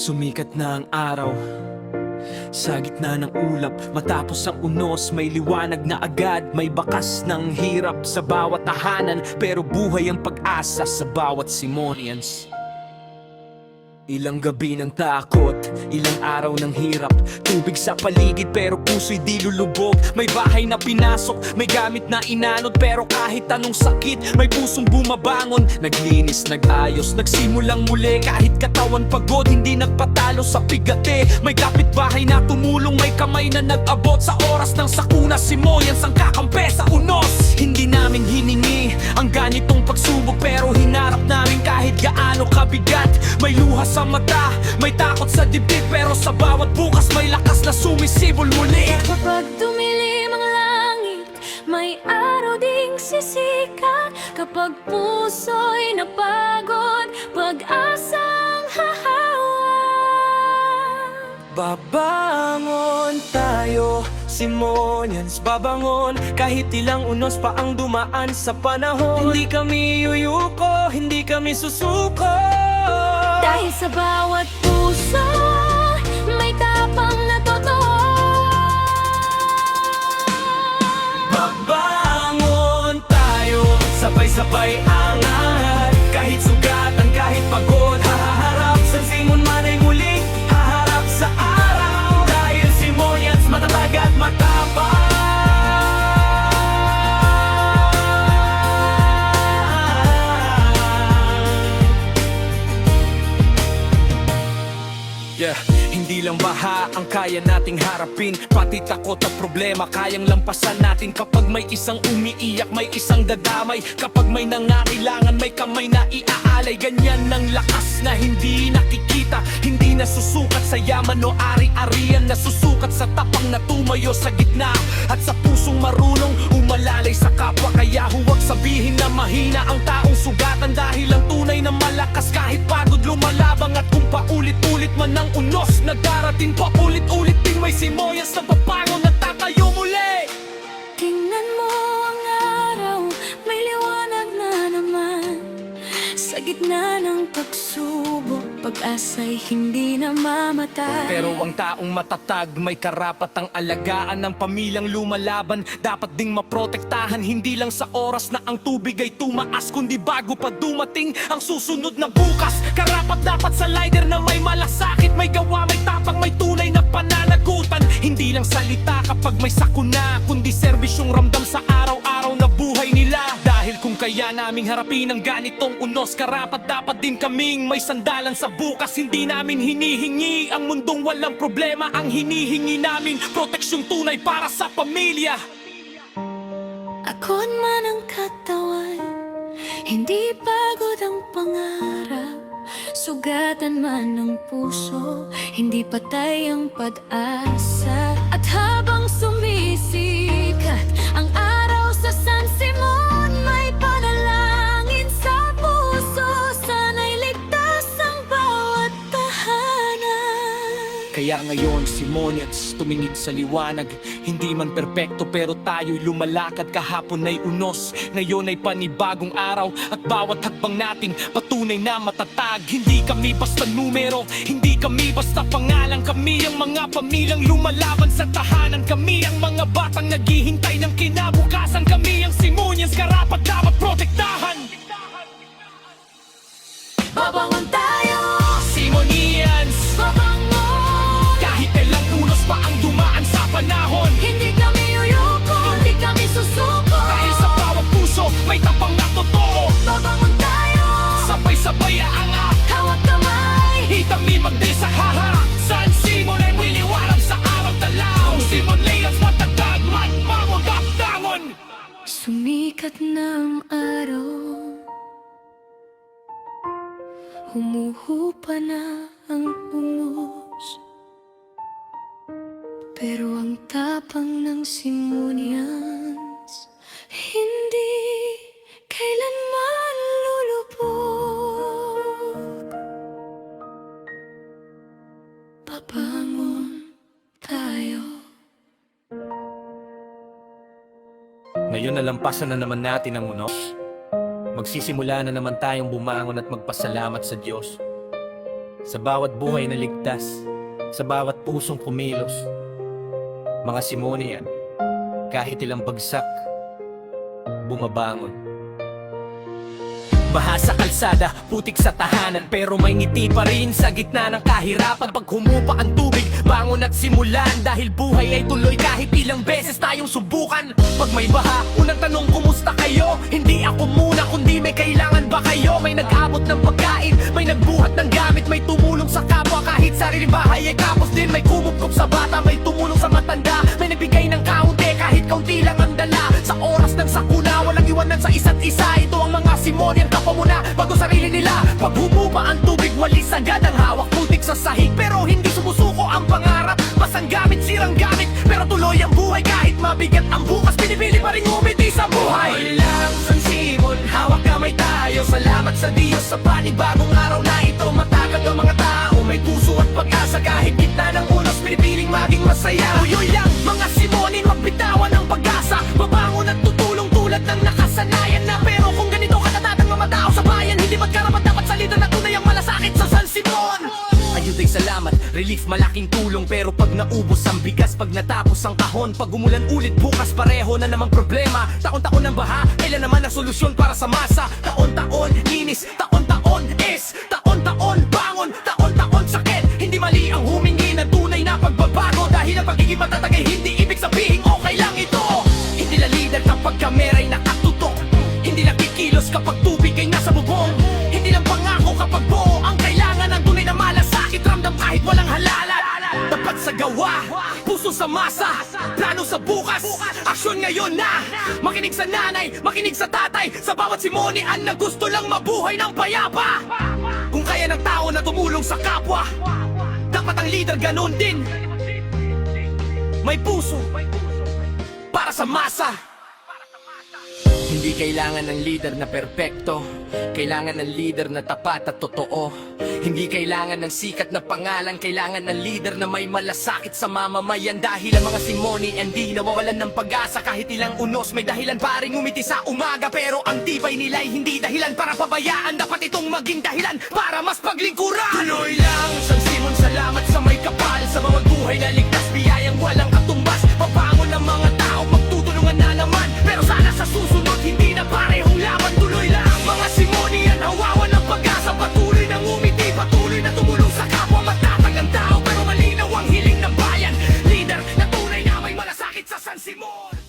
Sumikat na ang araw sa gitna ng ulap. Matapos ang unos, may liwanag na agad. May bakas ng hirap sa bawat tahanan, pero buhay ang pag-asa sa bawat Simonians. Ilang gabi ng takot, ilang araw ng hirap. Tubig sa paligid pero puso'y di lulubog. May bahay na pinasok, may gamit na inanod, pero kahit anong sakit, may pusong bumabangon. Naglinis, nag-ayos, nagsimulang muli. Kahit katawan pagod, hindi nagpatalo sa pigate. May kapitbahay na tumulong, may kamay na nag-abot. Sa oras ng sakuna, Simonians ang kakampi sa unos. Hindi namin hiningi ang ganitong pagsubok, pero hinarap namin kahit gaano kabigat. May luha sa mata, may takot sa dibdib, pero sa bawat bukas may lakas na sumisibol muli. Kapag dumilim ang langit, may araw ding sisikat. Kapag puso'y napagod, pag-asang hahawak. Babangon tayo, Simonians, babangon. Kahit ilang unos pa ang dumaan sa panahon. Hindi kami yuyuko, hindi kami susuko. Dahil sa bawat puso, may tapang na totoo. Babangon tayo, sabay-sabay angat. Kahit sugatan, kahit pagod, haharap sa simon man ay muling haharap sa araw. Dahil Simonians matatag at matapang. Yeah, hindi lang baha ang kaya nating harapin, pati takot at problema kayang lampasan natin. Kapag may isang umiiyak, may isang dadamay. Kapag may nangangailangan, may kamay na iaalay. Ganyan ng lakas na hindi nakikita, hindi nasusukat sa yaman o ari-arian. Nasusukat sa tapang na tumayo sa gitna, at sa pusong marunong umalalay sa kapwa. Kaya huwag sabihin na mahina ang taong sugatan, dahil ang tunay na malakas kahit pagod lumalabang. At kung paulit-ulit man ang unos na darating, paulit-ulit din may Simonians na papangon at tatayo muli. Tingnan mo ang araw, may liwanag na naman. Sa gitna ng pagsubok, pag-asa'y hindi na mamatay. Pero ang taong matatag, may karapatang alagaan ng pamilyang lumalaban. Dapat ding maprotektahan, hindi lang sa oras na ang tubig ay tumaas, kundi bago pa dumating ang susunod na bukas. Karapat dapat sa lider na may malasakit, may gawa, may tapang, may tunay na pananagutan. Hindi lang salita kapag may sakuna, kundi serbisyong ramdam sa araw-araw na buhay nila. Dahil kung kaya naming harapin ang ganitong unos, karapat dapat din kaming may sandalan sa bukas. Hindi namin hinihingi ang mundong walang problema, ang hinihingi namin proteksyong tunay para sa pamilya. Ako't man ang katawan, hindi pagod ang pangarap. Sugatan man ng puso, hindi patay ang pag-asa. At habang sumisikat ang araw sa San Simon, may panalangin sa puso, sana'y ligtas ang bawat tahanan. Kaya ngayon, Simonians, tumingin sa liwanag. Hindi man perpekto pero tayo'y lumalakad. Kahapon ay unos, ngayon ay panibagong araw. At bawat hakbang natin, patunay na matatag. Hindi kami basta numero, hindi kami basta pangalan. Kami ang mga pamilyang lumalaban sa tahanan. Kami ang mga batang naghihintay ng kinabukasan. Kami ang Simonians, karapat dapat protektahan. Babangon tayo, Simonians, babangon. kahit ilang unos pa ang dumaan sa panahon. Hindi kami yuyuko, hindi kami susuko. Dahil sa bawat puso, may tapang na totoo. Babangon tayo, Sabay-sabay aangat, hawak kamay. hitami magdi sa haharap. San Simon ay wiliwanag sa araw-talaw. Simonians matatag, magmamagapdangon. Sumikat na ang araw, humuhupa na ang unos, pero ang tapang ng Simonians hindi kailanman lulubog. Babangon tayo. Ngayon nalampasan na naman natin ang unos. Magsisimula na naman tayong bumangon at magpasalamat sa Diyos. Sa bawat buhay na ligtas, sa bawat pusong kumilos, mga Simonian, kahit ilang bagsak, bumabangon. Baha sa kalsada, putik sa tahanan, pero may ngiti pa rin sa gitna ng kahirapan. Pag humupa ang tubig, bangon at simulan, dahil buhay ay tuloy kahit ilang beses tayong subukan. Pag may baha, unang tanong kumusta kayo? Hindi ako muna kundi may kailangan ba kayo? May nag-abot ng pagkain, may nagbuhat ng gamit, may tumulong sa kapwa kahit sariling bahay ay kapos din. May kumupkop sa bata, may tumulong sa matanda, may nagbigay ng kaunti kahit kaunti lang ang dala. Sa oras ng sakuna, walang iwanan sa isa't isa. Ito ang mga Simonian, kapwa muna bago sarili nila. Pag humupa ang tubig, walis agad ang hawak, putik sa sahig, pero hindi sumusuko ang pangarap. Basang gamit, sirang gamit, pero tuloy ang buhay kahit mabigat ang bukas. Pinipili pa rin umiti sa buhay. Hoy lang, San Simon, hawak kamay tayo. Salamat sa Diyos sa panibagong araw na ito. Matagal ang mga tao, may puso at pag-asa. Kahit gitna ng unos, pinipiling maging masaya. Uyoy lang, mga Simonin, magbitawan ng pag-asa. Babangon at tutulong tulad ng nakasanayan na. Pero kung ganito katatatang mamatao sa bayan, hindi ba't karapat dapat sa lider na tunay ang malasakit sa San Simon? Ayuda'y salamat, relief malaking tulong. Pero pag naubos ang bigas, pag natapos ang kahon, pag umulan ulit bukas, pareho na namang problema. Taon-taon ang baha, kailan naman ang solusyon para sa masa? Taon-taon linis, taon-taon is, taon-taon bangon, taon-taon sakit. Hindi mali ang humingi ng tunay na pagbabago, dahil ang pagiging matatag ay hindi ibig sabihin okay lang ito. Hindi na leader kapag kamera'y nakatutok, hindi lang kikilos kapag tubig ay nasa bubong, hindi lang pangako kapag buo ang kailangan ng tunay na malasakit. Ramdam kahit walang halala, dapat sa gawa, puso sa masa, plano sa bukas, aksyon ngayon na. Makinig sa nanay, makinig sa tatay, sa bawat Simonian na gusto lang mabuhay ng payapa. Kung kaya ng tao na tumulong sa kapwa, dapat ang leader ganun din. May puso para sa masa. Hindi kailangan ng leader na perpekto, kailangan ng leader na tapat at totoo. Hindi kailangan ng sikat na pangalan, kailangan ng leader na may malasakit sa mamamayan. Dahil ang mga Simonian di nawawalan ng pag-asa. Kahit ilang unos may dahilan pa rin umiti sa umaga, pero ang tibay nila'y hindi dahilan para pabayaan. Dapat itong maging dahilan para mas paglingkuran. Tuloy lang, San Simon, salamat sa may kapal, sa mga buhay na ligtas, biyayang walang katumbas. Mabangon ng mga tao, magtutulungan na naman, pero sana sa susunod hindi na parehong laban. Tuloy lang, mga Simonian, hawawan ng pag-asa. Patuloy nang umiti, patuloy na tumulong sa kapwa. Matatag ang tao, pero malinaw ang hiling ng bayan. Leader na tunay na may malasakit sa San Simon.